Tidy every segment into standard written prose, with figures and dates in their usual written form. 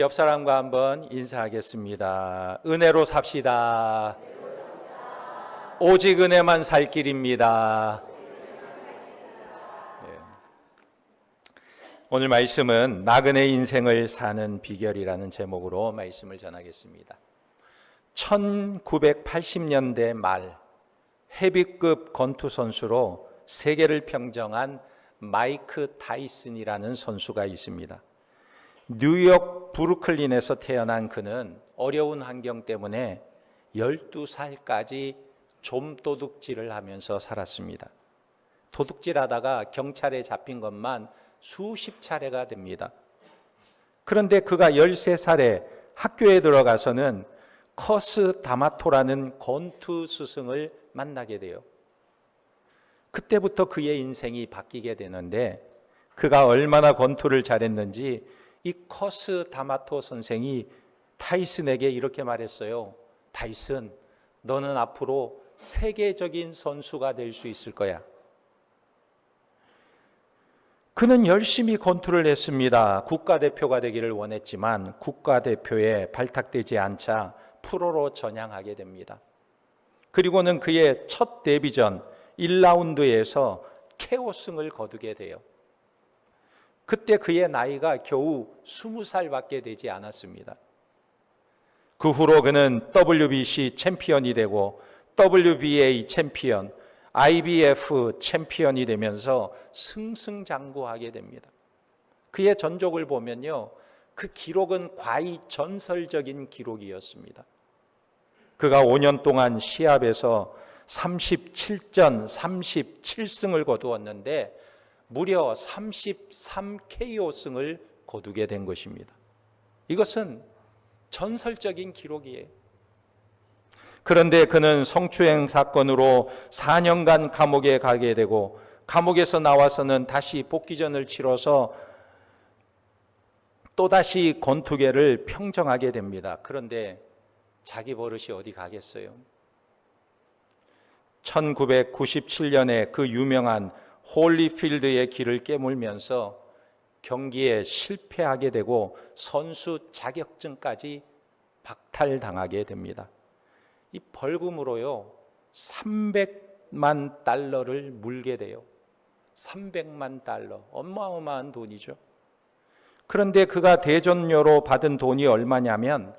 옆 사람과 한번 인사하겠습니다. 은혜로 삽시다. 오직 은혜만 살 길입니다. 오늘 말씀은 나그네 인생을 사는 비결이라는 제목으로 말씀을 전하겠습니다. 1980년대 말 헤비급 권투 선수로 세계를 평정한 마이크 타이슨이라는 선수가 있습니다. 뉴욕 브루클린에서 태어난 그는 어려운 환경 때문에 12살까지 좀도둑질을 하면서 살았습니다. 도둑질하다가 경찰에 잡힌 것만 수십 차례가 됩니다. 그런데 그가 13살에 학교에 들어가서는 커스 다마토라는 권투 스승을 만나게 돼요. 그때부터 그의 인생이 바뀌게 되는데, 그가 얼마나 권투를 잘했는지 이 커스 다마토 선생이 타이슨에게 이렇게 말했어요. 타이슨, 너는 앞으로 세계적인 선수가 될 수 있을 거야. 그는 열심히 권투를 했습니다. 국가대표가 되기를 원했지만 국가대표에 발탁되지 않자 프로로 전향하게 됩니다. 그리고는 그의 첫 데뷔전 1라운드에서 KO승을 거두게 돼요. 그때 그의 나이가 겨우 20살밖에 되지 않았습니다. 그 후로 그는 WBC 챔피언이 되고 WBA 챔피언, IBF 챔피언이 되면서 승승장구하게 됩니다. 그의 전적을 보면요, 그 기록은 과히 전설적인 기록이었습니다. 그가 5년 동안 시합에서 37전 37승을 거두었는데 무려 33KO승을 거두게 된 것입니다. 이것은 전설적인 기록이에요. 그런데 그는 성추행 사건으로 4년간 감옥에 가게 되고, 감옥에서 나와서는 다시 복귀전을 치러서 또다시 권투계를 평정하게 됩니다. 그런데 자기 버릇이 어디 가겠어요? 1997년에 그 유명한 홀리필드의 길을 깨물면서 경기에 실패하게 되고 선수 자격증까지 박탈당하게 됩니다. 이 벌금으로요 300만 달러를 물게 돼요. 300만 달러, 어마어마한 돈이죠. 그런데 그가 대전료로 받은 돈이 얼마냐면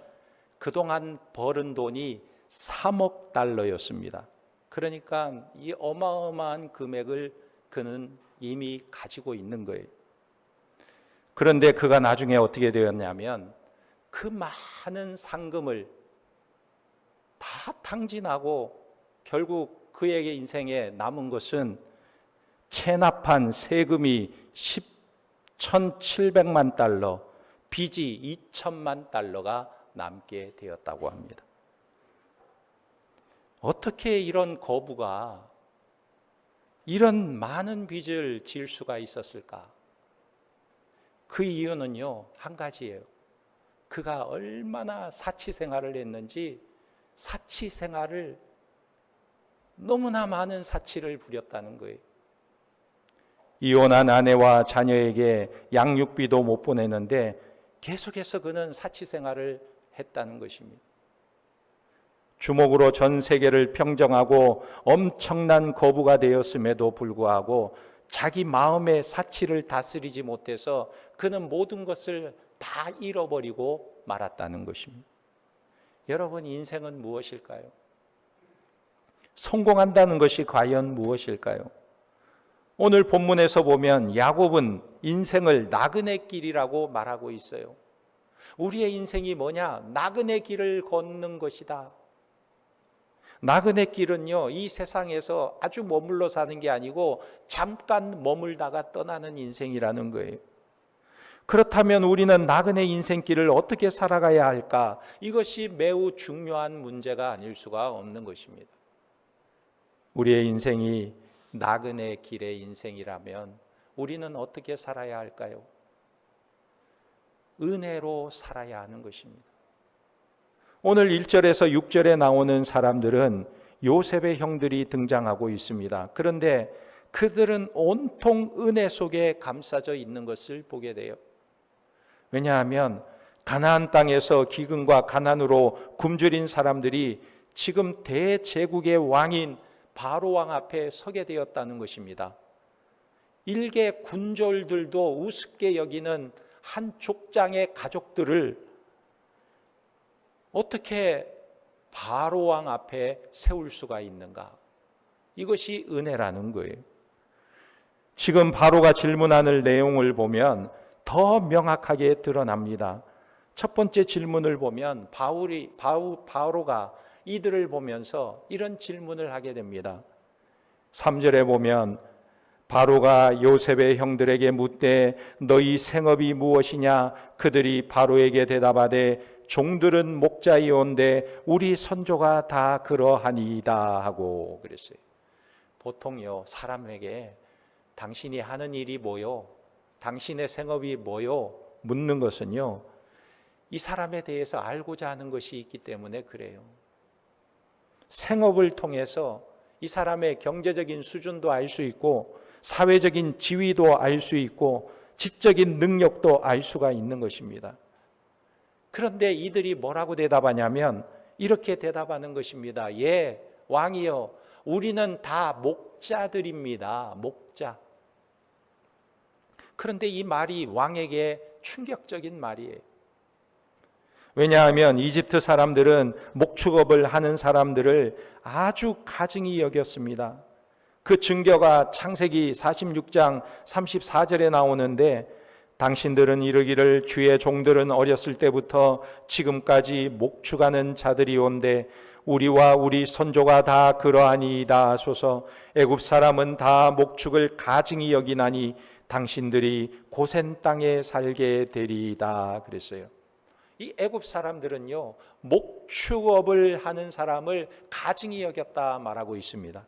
그동안 벌은 돈이 3억 달러였습니다. 그러니까 이 어마어마한 금액을 그는 이미 가지고 있는 거예요. 그런데 그가 나중에 어떻게 되었냐면 그 많은 상금을 다 탕진하고 결국 그에게 인생에 남은 것은 체납한 세금이 1,700만 달러, 빚이 2천만 달러가 남게 되었다고 합니다. 어떻게 이런 거부가 이런 많은 빚을 질 수가 있었을까? 그 이유는요, 한 가지예요. 그가 얼마나 사치 생활을 했는지, 사치 생활을 너무나 많은 사치를 부렸다는 거예요. 이혼한 아내와 자녀에게 양육비도 못 보내는데 계속해서 그는 사치 생활을 했다는 것입니다. 주먹으로 전 세계를 평정하고 엄청난 거부가 되었음에도 불구하고 자기 마음의 사치를 다스리지 못해서 그는 모든 것을 다 잃어버리고 말았다는 것입니다. 여러분, 인생은 무엇일까요? 성공한다는 것이 과연 무엇일까요? 오늘 본문에서 보면 야곱은 인생을 나그네 길이라고 말하고 있어요. 우리의 인생이 뭐냐? 나그네 길을 걷는 것이다. 나그네 길은요, 이 세상에서 아주 머물러 사는 게 아니고 잠깐 머물다가 떠나는 인생이라는 거예요. 그렇다면 우리는 나그네 인생길을 어떻게 살아가야 할까? 이것이 매우 중요한 문제가 아닐 수가 없는 것입니다. 우리의 인생이 나그네 길의 인생이라면 우리는 어떻게 살아야 할까요? 은혜로 살아야 하는 것입니다. 오늘 1절에서 6절에 나오는 사람들은 요셉의 형들이 등장하고 있습니다. 그런데 그들은 온통 은혜 속에 감싸져 있는 것을 보게 돼요. 왜냐하면 가나안 땅에서 기근과 가난으로 굶주린 사람들이 지금 대제국의 왕인 바로 왕 앞에 서게 되었다는 것입니다. 일개 군졸들도 우습게 여기는 한 족장의 가족들을 어떻게 바로 왕 앞에 세울 수가 있는가? 이것이 은혜라는 거예요. 지금 바로가 질문하는 내용을 보면 더 명확하게 드러납니다. 첫 번째 질문을 보면 바로가 이들을 보면서 이런 질문을 하게 됩니다. 3절에 보면 바로가 요셉의 형들에게 묻되 너희 생업이 무엇이냐? 그들이 바로에게 대답하되 종들은 목자이온데 우리 선조가 다 그러하니이다 하고 그랬어요. 보통요 사람에게 당신이 하는 일이 뭐요? 당신의 생업이 뭐요? 묻는 것은요 이 사람에 대해서 알고자 하는 것이 있기 때문에 그래요. 생업을 통해서 이 사람의 경제적인 수준도 알 수 있고 사회적인 지위도 알 수 있고 지적인 능력도 알 수가 있는 것입니다. 그런데 이들이 뭐라고 대답하냐면 이렇게 대답하는 것입니다. 예, 왕이여, 우리는 다 목자들입니다. 목자. 그런데 이 말이 왕에게 충격적인 말이에요. 왜냐하면 이집트 사람들은 목축업을 하는 사람들을 아주 가증히 여겼습니다. 그 증거가 창세기 46장 34절에 나오는데 당신들은 이르기를 주의 종들은 어렸을 때부터 지금까지 목축하는 자들이 온데 우리와 우리 선조가 다 그러하니이다 하소서. 애굽 사람은 다 목축을 가증히 여기나니 당신들이 고센 땅에 살게 되리이다 그랬어요. 이 애굽 사람들은요 목축업을 하는 사람을 가증히 여겼다 말하고 있습니다.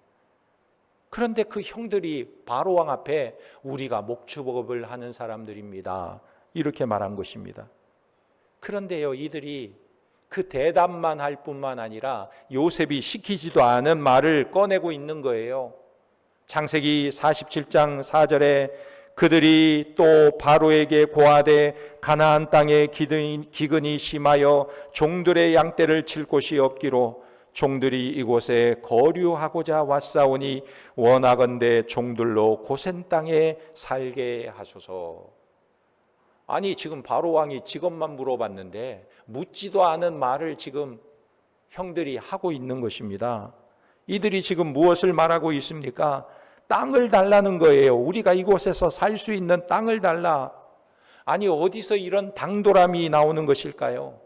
그런데 그 형들이 바로 왕 앞에 우리가 목축업을 하는 사람들입니다 이렇게 말한 것입니다. 그런데요 이들이 그 대답만 할 뿐만 아니라 요셉이 시키지도 않은 말을 꺼내고 있는 거예요. 창세기 47장 4절에 그들이 또 바로에게 고하되 가나안 땅에 기근이 심하여 종들의 양떼를 칠 곳이 없기로 종들이 이곳에 거류하고자 왔사오니 원하건대 종들로 고센 땅에 살게 하소서. 아니 지금 바로 왕이 직업만 물어봤는데 묻지도 않은 말을 지금 형들이 하고 있는 것입니다. 이들이 지금 무엇을 말하고 있습니까? 땅을 달라는 거예요. 우리가 이곳에서 살 수 있는 땅을 달라. 아니 어디서 이런 당돌함이 나오는 것일까요?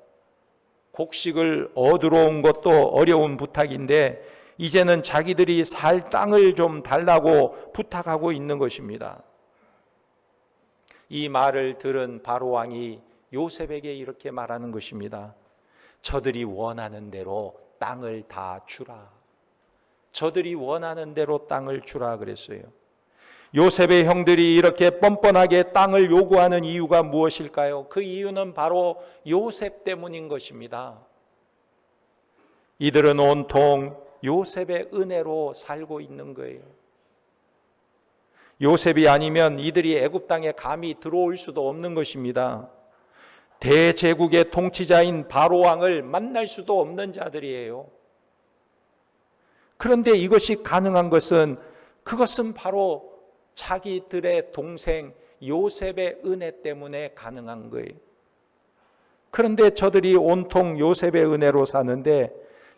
곡식을 얻으러 온 것도 어려운 부탁인데 이제는 자기들이 살 땅을 좀 달라고 부탁하고 있는 것입니다. 이 말을 들은 바로 왕이 요셉에게 이렇게 말하는 것입니다. 저들이 원하는 대로 땅을 다 주라. 저들이 원하는 대로 땅을 주라 그랬어요. 요셉의 형들이 이렇게 뻔뻔하게 땅을 요구하는 이유가 무엇일까요? 그 이유는 바로 요셉 때문인 것입니다. 이들은 온통 요셉의 은혜로 살고 있는 거예요. 요셉이 아니면 이들이 애굽 땅에 감히 들어올 수도 없는 것입니다. 대제국의 통치자인 바로 왕을 만날 수도 없는 자들이에요. 그런데 이것이 가능한 것은 그것은 바로 자기들의 동생 요셉의 은혜 때문에 가능한 거예요. 그런데 저들이 온통 요셉의 은혜로 사는데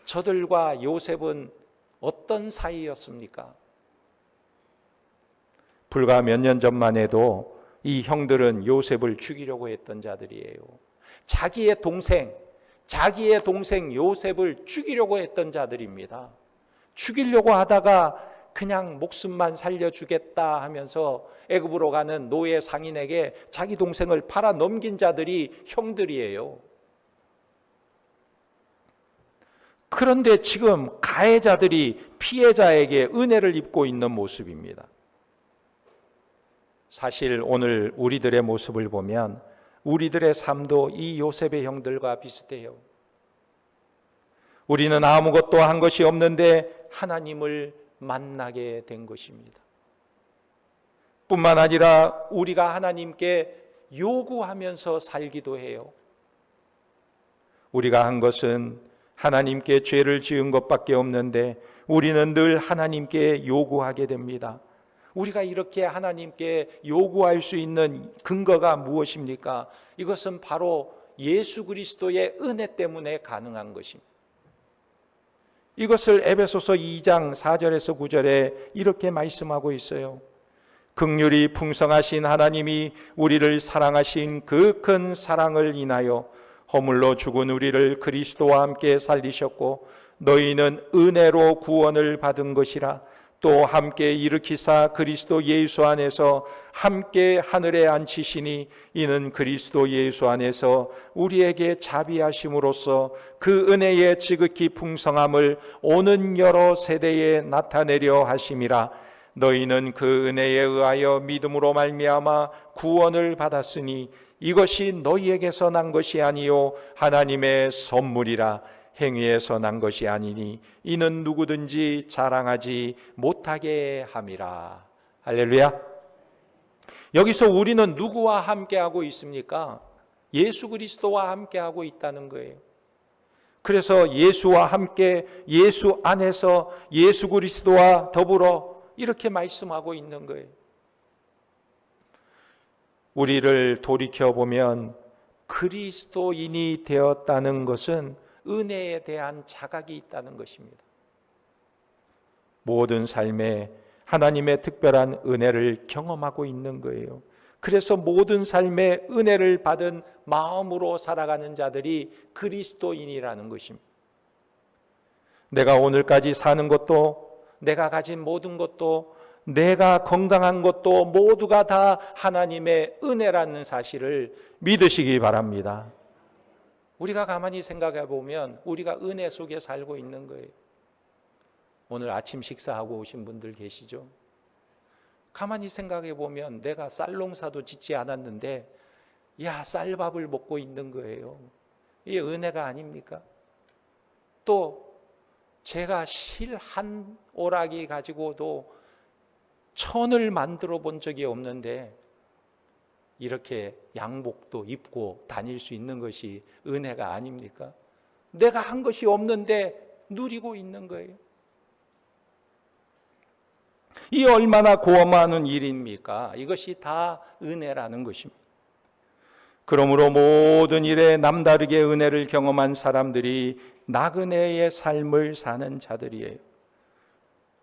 저들과 요셉은 어떤 사이였습니까? 불과 몇 년 전만 해도 이 형들은 요셉을 죽이려고 했던 자들이에요. 자기의 동생 요셉을 죽이려고 했던 자들입니다. 죽이려고 하다가 그냥 목숨만 살려주겠다 하면서 애굽으로 가는 노예 상인에게 자기 동생을 팔아 넘긴 자들이 형들이에요. 그런데 지금 가해자들이 피해자에게 은혜를 입고 있는 모습입니다. 사실 오늘 우리들의 모습을 보면 우리들의 삶도 이 요셉의 형들과 비슷해요. 우리는 아무것도 한 것이 없는데 하나님을 만나게 된 것입니다. 뿐만 아니라 우리가 하나님께 요구하면서 살기도 해요. 우리가 한 것은 하나님께 죄를 지은 것밖에 없는데 우리는 늘 하나님께 요구하게 됩니다. 우리가 이렇게 하나님께 요구할 수 있는 근거가 무엇입니까? 이것은 바로 예수 그리스도의 은혜 때문에 가능한 것입니다. 이것을 에베소서 2장 4절에서 9절에 이렇게 말씀하고 있어요. 긍휼이 풍성하신 하나님이 우리를 사랑하신 그 큰 사랑을 인하여 허물로 죽은 우리를 그리스도와 함께 살리셨고 너희는 은혜로 구원을 받은 것이라. 또 함께 일으키사 그리스도 예수 안에서 함께 하늘에 앉히시니 이는 그리스도 예수 안에서 우리에게 자비하심으로써 그 은혜의 지극히 풍성함을 오는 여러 세대에 나타내려 하심이라. 너희는 그 은혜에 의하여 믿음으로 말미암아 구원을 받았으니 이것이 너희에게서 난 것이 아니요 하나님의 선물이라. 행위에서 난 것이 아니니 이는 누구든지 자랑하지 못하게 함이라. 할렐루야. 여기서 우리는 누구와 함께하고 있습니까? 예수 그리스도와 함께하고 있다는 거예요. 그래서 예수와 함께 예수 안에서 예수 그리스도와 더불어 이렇게 말씀하고 있는 거예요. 우리를 돌이켜보면 그리스도인이 되었다는 것은 은혜에 대한 자각이 있다는 것입니다. 모든 삶에 하나님의 특별한 은혜를 경험하고 있는 거예요. 그래서 모든 삶에 은혜를 받은 마음으로 살아가는 자들이 그리스도인이라는 것입니다. 내가 오늘까지 사는 것도, 내가 가진 모든 것도, 내가 건강한 것도 모두가 다 하나님의 은혜라는 사실을 믿으시기 바랍니다. 우리가 가만히 생각해 보면 우리가 은혜 속에 살고 있는 거예요. 오늘 아침 식사하고 오신 분들 계시죠? 가만히 생각해 보면 내가 쌀 농사도 짓지 않았는데 쌀밥을 먹고 있는 거예요. 이게 은혜가 아닙니까? 또 제가 실 한 오락이 가지고도 천을 만들어 본 적이 없는데 이렇게 양복도 입고 다닐 수 있는 것이 은혜가 아닙니까? 내가 한 것이 없는데 누리고 있는 거예요. 이 얼마나 고마운 일입니까? 이것이 다 은혜라는 것입니다. 그러므로 모든 일에 남다르게 은혜를 경험한 사람들이 나그네의 삶을 사는 자들이에요.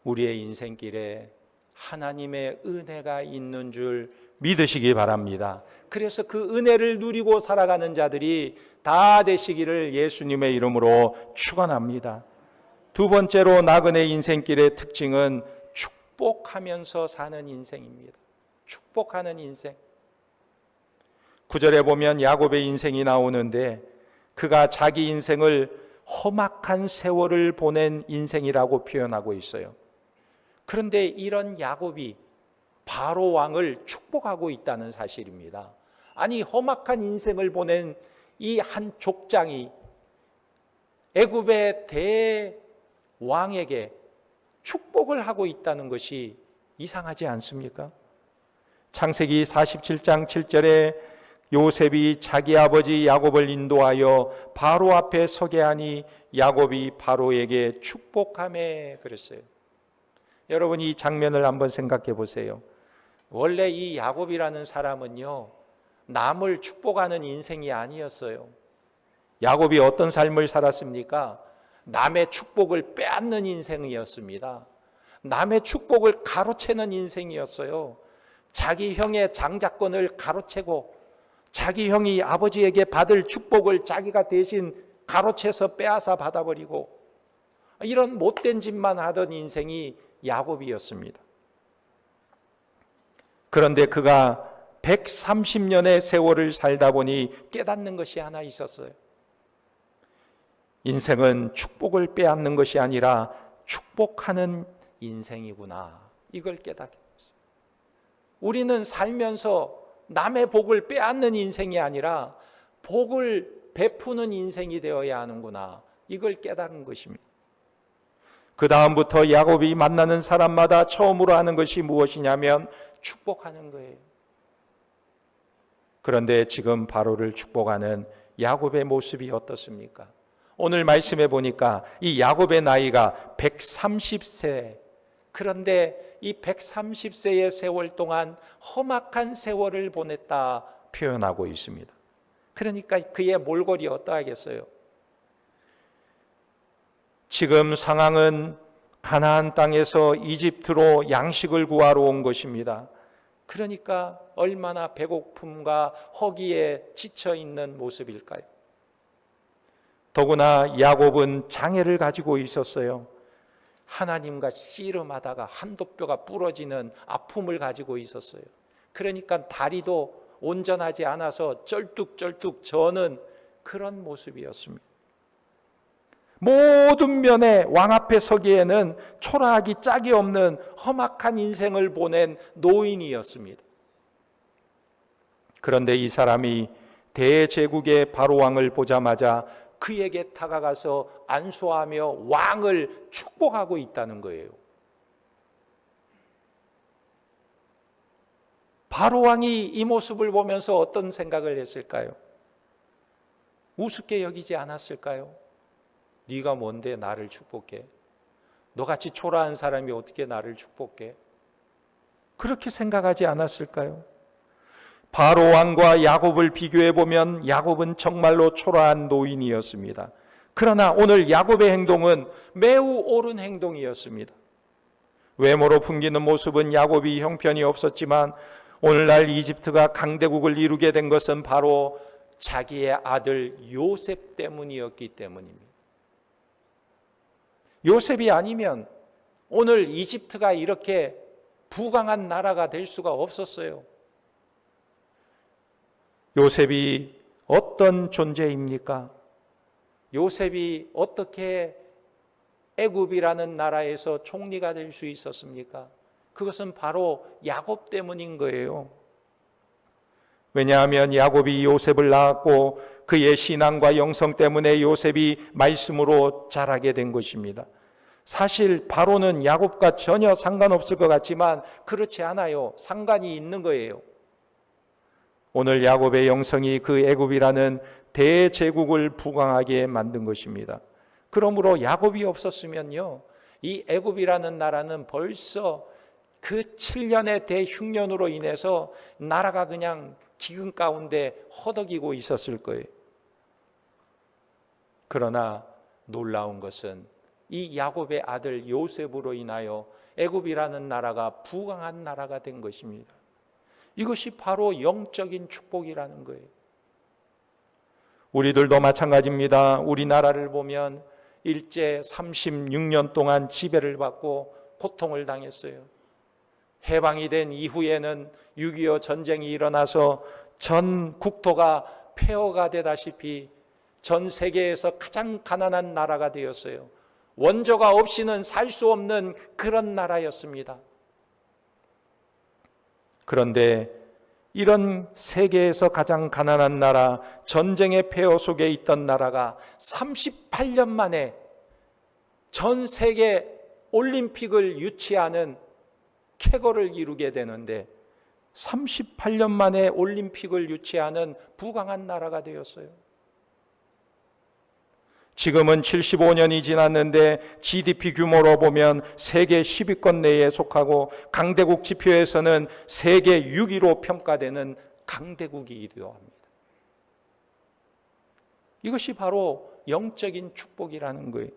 우리의 인생길에 하나님의 은혜가 있는 줄 믿으시기 바랍니다. 그래서 그 은혜를 누리고 살아가는 자들이 다 되시기를 예수님의 이름으로 축원합니다. 두 번째로 나그네 인생길의 특징은 축복하면서 사는 인생입니다. 축복하는 인생. 9절에 보면 야곱의 인생이 나오는데 그가 자기 인생을 험악한 세월을 보낸 인생이라고 표현하고 있어요. 그런데 이런 야곱이 바로 왕을 축복하고 있다는 사실입니다. 아니, 험악한 인생을 보낸 이 한 족장이 애굽의 대왕에게 축복을 하고 있다는 것이 이상하지 않습니까? 창세기 47장 7절에 요셉이 자기 아버지 야곱을 인도하여 바로 앞에 서게 하니 야곱이 바로에게 축복하매 그랬어요. 여러분, 이 장면을 한번 생각해 보세요. 원래 이 야곱이라는 사람은요, 남을 축복하는 인생이 아니었어요. 야곱이 어떤 삶을 살았습니까? 남의 축복을 빼앗는 인생이었습니다. 남의 축복을 가로채는 인생이었어요. 자기 형의 장자권을 가로채고 자기 형이 아버지에게 받을 축복을 자기가 대신 가로채서 빼앗아 받아버리고 이런 못된 짓만 하던 인생이 야곱이었습니다. 그런데 그가 130년의 세월을 살다 보니 깨닫는 것이 하나 있었어요. 인생은 축복을 빼앗는 것이 아니라 축복하는 인생이구나. 이걸 깨닫게 됐어요. 우리는 살면서 남의 복을 빼앗는 인생이 아니라 복을 베푸는 인생이 되어야 하는구나. 이걸 깨닫는 것입니다. 그 다음부터 야곱이 만나는 사람마다 처음으로 하는 것이 무엇이냐면 축복하는 거예요. 그런데 지금 바로를 축복하는 야곱의 모습이 어떻습니까? 오늘 말씀해 보니까 이 야곱의 나이가 130세. 그런데 이 130세의 세월 동안 험악한 세월을 보냈다 표현하고 있습니다. 그러니까 그의 몰골이 어떠하겠어요? 지금 상황은 가나안 땅에서 이집트로 양식을 구하러 온 것입니다. 그러니까 얼마나 배고픔과 허기에 지쳐 있는 모습일까요? 더구나 야곱은 장애를 가지고 있었어요. 하나님과 씨름하다가 한도뼈가 부러지는 아픔을 가지고 있었어요. 그러니까 다리도 온전하지 않아서 쩔뚝쩔뚝 저는 그런 모습이었습니다. 모든 면에 왕 앞에 서기에는 초라하기 짝이 없는 험악한 인생을 보낸 노인이었습니다. 그런데 이 사람이 대제국의 바로왕을 보자마자 그에게 다가가서 안수하며 왕을 축복하고 있다는 거예요. 바로왕이 이 모습을 보면서 어떤 생각을 했을까요? 우습게 여기지 않았을까요? 네가 뭔데 나를 축복해? 너같이 초라한 사람이 어떻게 나를 축복해? 그렇게 생각하지 않았을까요? 바로왕과 야곱을 비교해 보면 야곱은 정말로 초라한 노인이었습니다. 그러나 오늘 야곱의 행동은 매우 옳은 행동이었습니다. 외모로 풍기는 모습은 야곱이 형편이 없었지만 오늘날 이집트가 강대국을 이루게 된 것은 바로 자기의 아들 요셉 때문이었기 때문입니다. 요셉이 아니면 오늘 이집트가 이렇게 부강한 나라가 될 수가 없었어요. 요셉이 어떤 존재입니까? 요셉이 어떻게 애굽이라는 나라에서 총리가 될 수 있었습니까? 그것은 바로 야곱 때문인 거예요. 왜냐하면 야곱이 요셉을 낳았고 그의 신앙과 영성 때문에 요셉이 말씀으로 자라게 된 것입니다. 사실 바로는 야곱과 전혀 상관없을 것 같지만 그렇지 않아요. 상관이 있는 거예요. 오늘 야곱의 영성이 그 애굽이라는 대제국을 부강하게 만든 것입니다. 그러므로 야곱이 없었으면요, 이 애굽이라는 나라는 벌써 그 7년의 대흉년으로 인해서 나라가 그냥 기근 가운데 허덕이고 있었을 거예요. 그러나 놀라운 것은 이 야곱의 아들 요셉으로 인하여 애굽이라는 나라가 부강한 나라가 된 것입니다. 이것이 바로 영적인 축복이라는 거예요. 우리들도 마찬가지입니다. 우리나라를 보면 일제 36년 동안 지배를 받고 고통을 당했어요. 해방이 된 이후에는 6.25 전쟁이 일어나서 전 국토가 폐허가 되다시피 전 세계에서 가장 가난한 나라가 되었어요. 원조가 없이는 살 수 없는 그런 나라였습니다. 그런데 이런 세계에서 가장 가난한 나라, 전쟁의 폐허 속에 있던 나라가 38년 만에 전 세계 올림픽을 유치하는 쾌거를 이루게 되는데 38년 만에 올림픽을 유치하는 부강한 나라가 되었어요. 지금은 75년이 지났는데 GDP 규모로 보면 세계 10위권 내에 속하고 강대국 지표에서는 세계 6위로 평가되는 강대국이기도 합니다. 이것이 바로 영적인 축복이라는 거예요.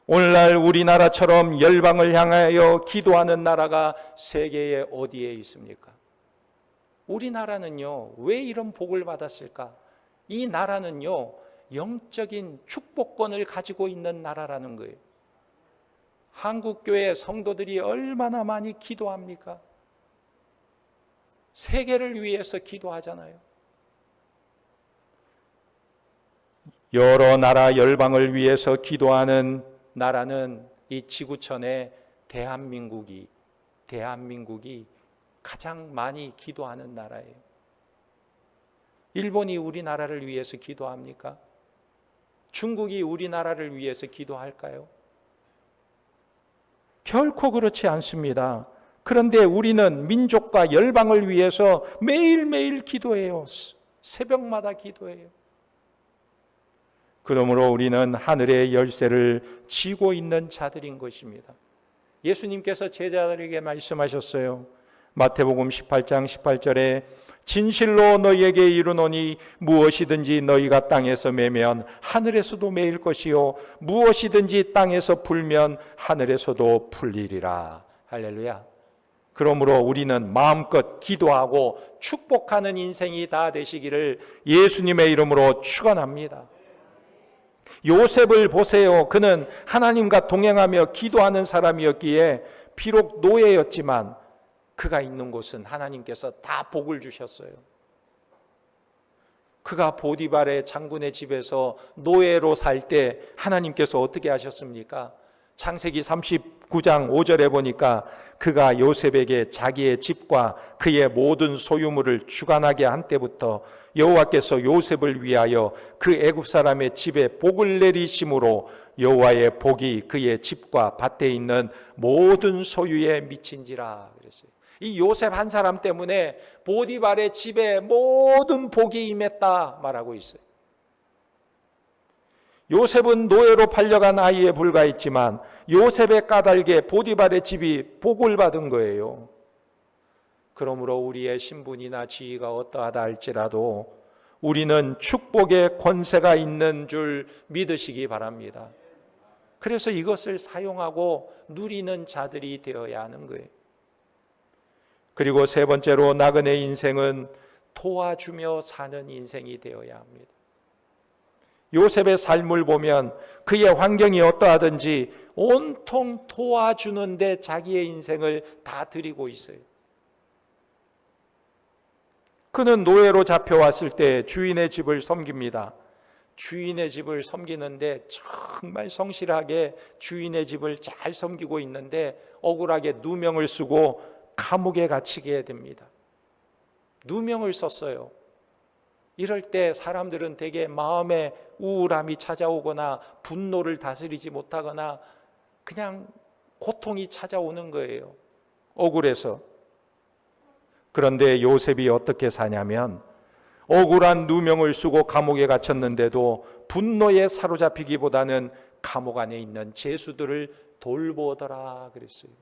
오늘날 우리나라처럼 열방을 향하여 기도하는 나라가 세계에 어디에 있습니까? 우리나라는요, 왜 이런 복을 받았을까? 이 나라는요, 영적인 축복권을 가지고 있는 나라라는 거예요. 한국교회 성도들이 얼마나 많이 기도합니까? 세계를 위해서 기도하잖아요. 여러 나라 열방을 위해서 기도하는 나라는 이 지구촌의 대한민국이 가장 많이 기도하는 나라예요. 일본이 우리나라를 위해서 기도합니까? 중국이 우리나라를 위해서 기도할까요? 결코 그렇지 않습니다. 그런데 우리는 민족과 열방을 위해서 매일매일 기도해요. 새벽마다 기도해요. 그러므로 우리는 하늘의 열쇠를 쥐고 있는 자들인 것입니다. 예수님께서 제자들에게 말씀하셨어요. 마태복음 18장 18절에 진실로 너희에게 이르노니 무엇이든지 너희가 땅에서 매면 하늘에서도 매일 것이요 무엇이든지 땅에서 풀면 하늘에서도 풀리리라. 할렐루야. 그러므로 우리는 마음껏 기도하고 축복하는 인생이 다 되시기를 예수님의 이름으로 축원합니다. 요셉을 보세요. 그는 하나님과 동행하며 기도하는 사람이었기에 비록 노예였지만 그가 있는 곳은 하나님께서 다 복을 주셨어요. 그가 보디발의 장군의 집에서 노예로 살 때 하나님께서 어떻게 하셨습니까? 창세기 39장 5절에 보니까 그가 요셉에게 자기의 집과 그의 모든 소유물을 주관하게 한 때부터 여호와께서 요셉을 위하여 그 애굽 사람의 집에 복을 내리심으로 여호와의 복이 그의 집과 밭에 있는 모든 소유에 미친지라 그랬어요. 이 요셉 한 사람 때문에 보디발의 집에 모든 복이 임했다 말하고 있어요. 요셉은 노예로 팔려간 아이에 불과했지만 요셉의 까닭에 보디발의 집이 복을 받은 거예요. 그러므로 우리의 신분이나 지위가 어떠하다 할지라도 우리는 축복의 권세가 있는 줄 믿으시기 바랍니다. 그래서 이것을 사용하고 누리는 자들이 되어야 하는 거예요. 그리고 세 번째로 나그네 인생은 도와주며 사는 인생이 되어야 합니다. 요셉의 삶을 보면 그의 환경이 어떠하든지 온통 도와주는데 자기의 인생을 다 드리고 있어요. 그는 노예로 잡혀왔을 때 주인의 집을 섬깁니다. 주인의 집을 섬기는데 정말 성실하게 주인의 집을 잘 섬기고 있는데 억울하게 누명을 쓰고 감옥에 갇히게 됩니다. 누명을 썼어요. 이럴 때 사람들은 대개 마음에 우울함이 찾아오거나 분노를 다스리지 못하거나 그냥 고통이 찾아오는 거예요. 억울해서. 그런데 요셉이 어떻게 사냐면 억울한 누명을 쓰고 감옥에 갇혔는데도 분노에 사로잡히기보다는 감옥 안에 있는 죄수들을 돌보더라 그랬어요.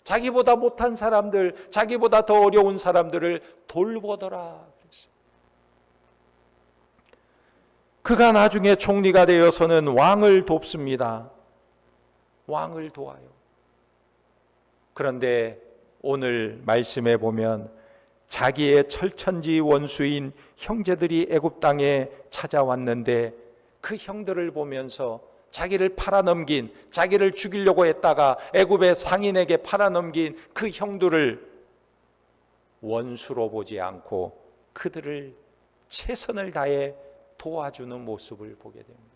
자기보다 못한 사람들, 자기보다 더 어려운 사람들을 돌보더라 그랬어요. 그가 나중에 총리가 되어서는 왕을 돕습니다. 왕을 도와요. 그런데 오늘 말씀에 보면 자기의 철천지 원수인 형제들이 애굽 땅에 찾아왔는데 그 형들을 보면서 자기를 팔아넘긴, 자기를 죽이려고 했다가 애굽의 상인에게 팔아넘긴 그 형들을 원수로 보지 않고 그들을 최선을 다해 도와주는 모습을 보게 됩니다.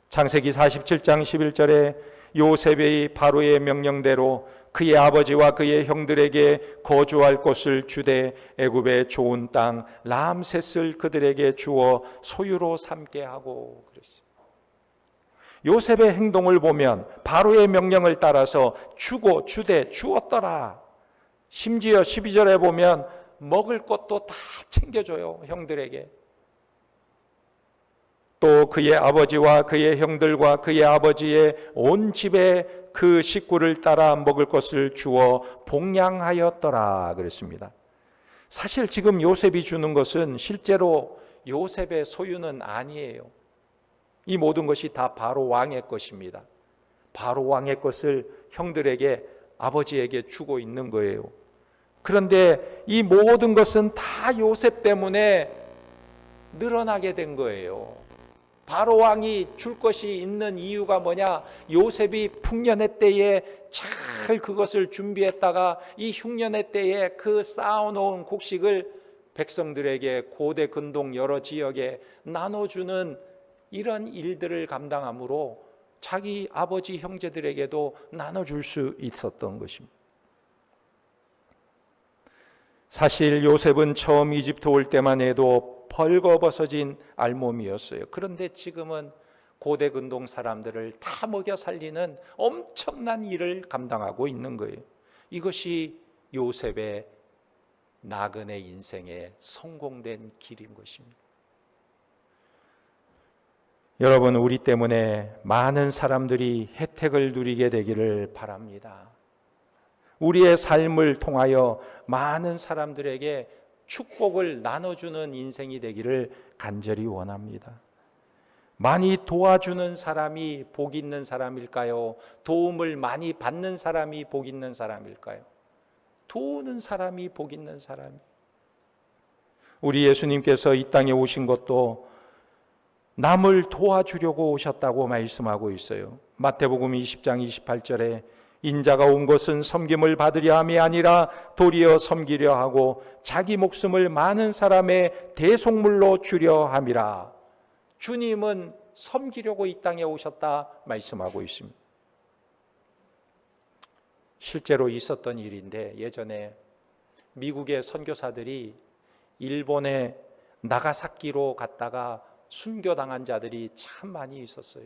창세기 47장 11절에 요셉의 바로의 명령대로 그의 아버지와 그의 형들에게 거주할 곳을 주되 애굽의 좋은 땅 람셋을 그들에게 주어 소유로 삼게 하고 그랬어요. 요셉의 행동을 보면 바로의 명령을 따라서 주고 주되 주었더라. 심지어 12절에 보면 먹을 것도 다 챙겨줘요. 형들에게. 또 그의 아버지와 그의 형들과 그의 아버지의 온 집에 그 식구를 따라 먹을 것을 주어 복량하였더라 그랬습니다. 사실 지금 요셉이 주는 것은 실제로 요셉의 소유는 아니에요. 이 모든 것이 다 바로 왕의 것입니다. 바로 왕의 것을 형들에게, 아버지에게 주고 있는 거예요. 그런데 이 모든 것은 다 요셉 때문에 늘어나게 된 거예요. 바로 왕이 줄 것이 있는 이유가 뭐냐? 요셉이 풍년의 때에 잘 그것을 준비했다가 이 흉년의 때에 그 쌓아놓은 곡식을 백성들에게 고대 근동 여러 지역에 나눠주는 이런 일들을 감당함으로 자기 아버지 형제들에게도 나눠줄 수 있었던 것입니다. 사실 요셉은 처음 이집트 올 때만 해도 벌거벗어진 알몸이었어요. 그런데 지금은 고대 근동 사람들을 다 먹여 살리는 엄청난 일을 감당하고 있는 거예요. 이것이 요셉의 나그네 인생의 성공된 길인 것입니다. 여러분, 우리 때문에 많은 사람들이 혜택을 누리게 되기를 바랍니다. 우리의 삶을 통하여 많은 사람들에게 축복을 나눠주는 인생이 되기를 간절히 원합니다. 많이 도와주는 사람이 복 있는 사람일까요? 도움을 많이 받는 사람이 복 있는 사람일까요? 도우는 사람이 복 있는 사람이. 우리 예수님께서 이 땅에 오신 것도 남을 도와주려고 오셨다고 말씀하고 있어요. 마태복음 20장 28절에 인자가 온 것은 섬김을 받으려 함이 아니라 도리어 섬기려 하고 자기 목숨을 많은 사람의 대속물로 주려 함이라. 주님은 섬기려고 이 땅에 오셨다 말씀하고 있습니다. 실제로 있었던 일인데, 예전에 미국의 선교사들이 일본의 나가사키로 갔다가 순교당한 자들이 참 많이 있었어요.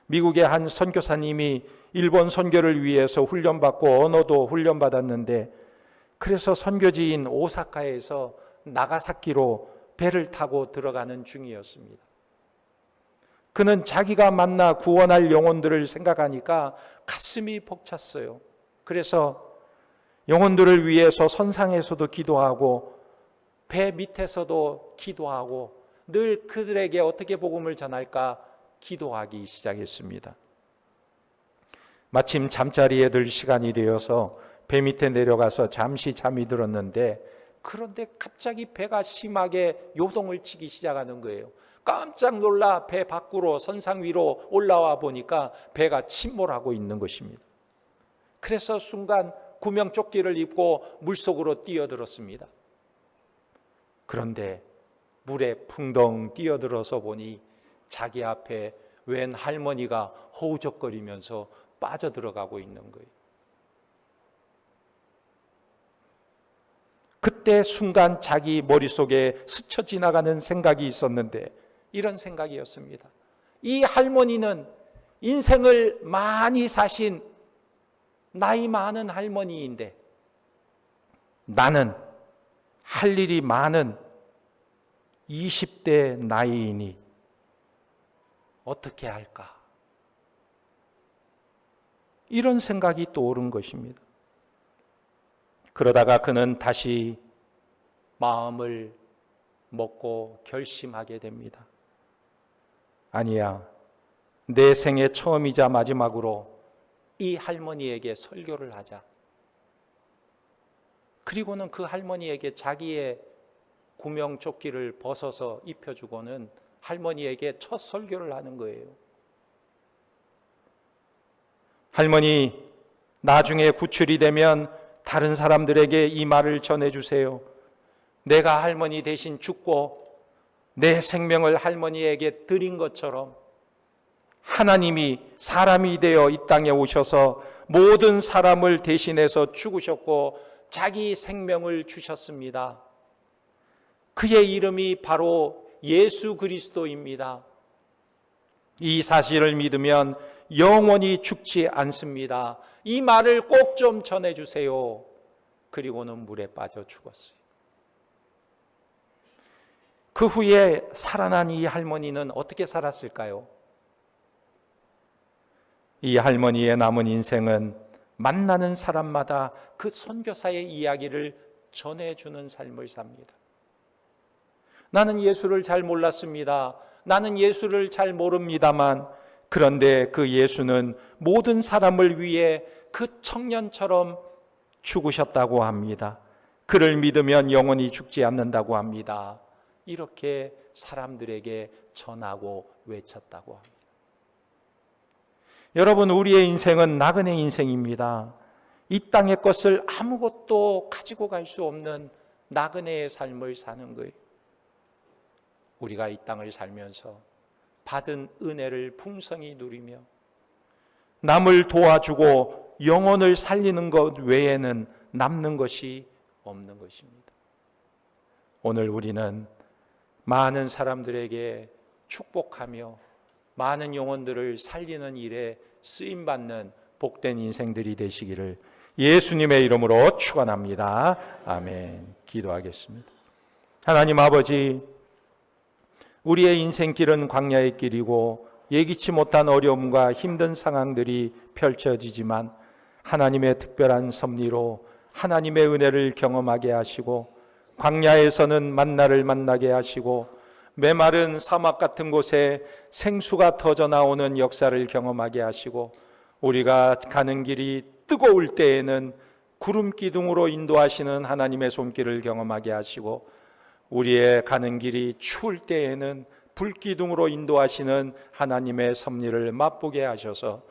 미국의 한 선교사님이 일본 선교를 위해서 훈련받고 언어도 훈련받았는데, 그래서 선교지인 오사카에서 나가사키로 배를 타고 들어가는 중이었습니다. 그는 자기가 만나 구원할 영혼들을 생각하니까 가슴이 벅찼어요. 그래서 영혼들을 위해서 선상에서도 기도하고 배 밑에서도 기도하고 늘 그들에게 어떻게 복음을 전할까 기도하기 시작했습니다. 마침 잠자리에 들 시간이 되어서 배 밑에 내려가서 잠시 잠이 들었는데, 그런데 갑자기 배가 심하게 요동을 치기 시작하는 거예요. 깜짝 놀라 배 밖으로 선상 위로 올라와 보니까 배가 침몰하고 있는 것입니다. 그래서 순간 구명조끼를 입고 물속으로 뛰어들었습니다. 그런데 물에 풍덩 뛰어들어서 보니 자기 앞에 웬 할머니가 허우적거리면서 빠져들어가고 있는 거예요. 그때 순간 자기 머릿속에 스쳐 지나가는 생각이 있었는데, 이런 생각이었습니다. 이 할머니는 인생을 많이 사신 나이 많은 할머니인데, 나는 할 일이 많은 20대 나이이니 어떻게 할까? 이런 생각이 떠오른 것입니다. 그러다가 그는 다시 마음을 먹고 결심하게 됩니다. 아니야, 내 생애 처음이자 마지막으로 이 할머니에게 설교를 하자. 그리고는 그 할머니에게 자기의 구명조끼를 벗어서 입혀주고는 할머니에게 첫 설교를 하는 거예요. 할머니, 나중에 구출이 되면 다른 사람들에게 이 말을 전해주세요. 내가 할머니 대신 죽고 내 생명을 할머니에게 드린 것처럼 하나님이 사람이 되어 이 땅에 오셔서 모든 사람을 대신해서 죽으셨고 자기 생명을 주셨습니다. 그의 이름이 바로 예수 그리스도입니다. 이 사실을 믿으면 영원히 죽지 않습니다. 이 말을 꼭 좀 전해주세요. 그리고는 물에 빠져 죽었어요. 그 후에 살아난 이 할머니는 어떻게 살았을까요? 이 할머니의 남은 인생은 만나는 사람마다 그 선교사의 이야기를 전해주는 삶을 삽니다. 나는 예수를 잘 몰랐습니다. 나는 예수를 잘 모릅니다만, 그런데 그 예수는 모든 사람을 위해 그 청년처럼 죽으셨다고 합니다. 그를 믿으면 영원히 죽지 않는다고 합니다. 이렇게 사람들에게 전하고 외쳤다고 합니다. 여러분, 우리의 인생은 나그네 인생입니다. 이 땅의 것을 아무것도 가지고 갈 수 없는 나그네의 삶을 사는 거예요. 우리가 이 땅을 살면서 받은 은혜를 풍성히 누리며 남을 도와주고 영혼을 살리는 것 외에는 남는 것이 없는 것입니다. 오늘 우리는 많은 사람들에게 축복하며 많은 영혼들을 살리는 일에 쓰임받는 복된 인생들이 되시기를 예수님의 이름으로 축원합니다. 아멘. 기도하겠습니다. 하나님 아버지, 우리의 인생길은 광야의 길이고 예기치 못한 어려움과 힘든 상황들이 펼쳐지지만 하나님의 특별한 섭리로 하나님의 은혜를 경험하게 하시고 광야에서는 만나를 만나게 하시고 메마른 사막 같은 곳에 생수가 터져 나오는 역사를 경험하게 하시고 우리가 가는 길이 뜨거울 때에는 구름 기둥으로 인도하시는 하나님의 손길을 경험하게 하시고 우리의 가는 길이 추울 때에는 불기둥으로 인도하시는 하나님의 섭리를 맛보게 하셔서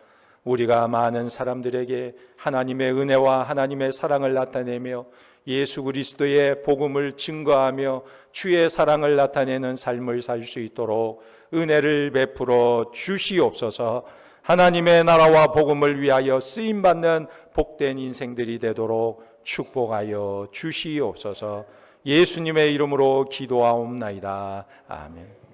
우리가 많은 사람들에게 하나님의 은혜와 하나님의 사랑을 나타내며 예수 그리스도의 복음을 증거하며 주의 사랑을 나타내는 삶을 살 수 있도록 은혜를 베풀어 주시옵소서. 하나님의 나라와 복음을 위하여 쓰임받는 복된 인생들이 되도록 축복하여 주시옵소서. 예수님의 이름으로 기도하옵나이다. 아멘.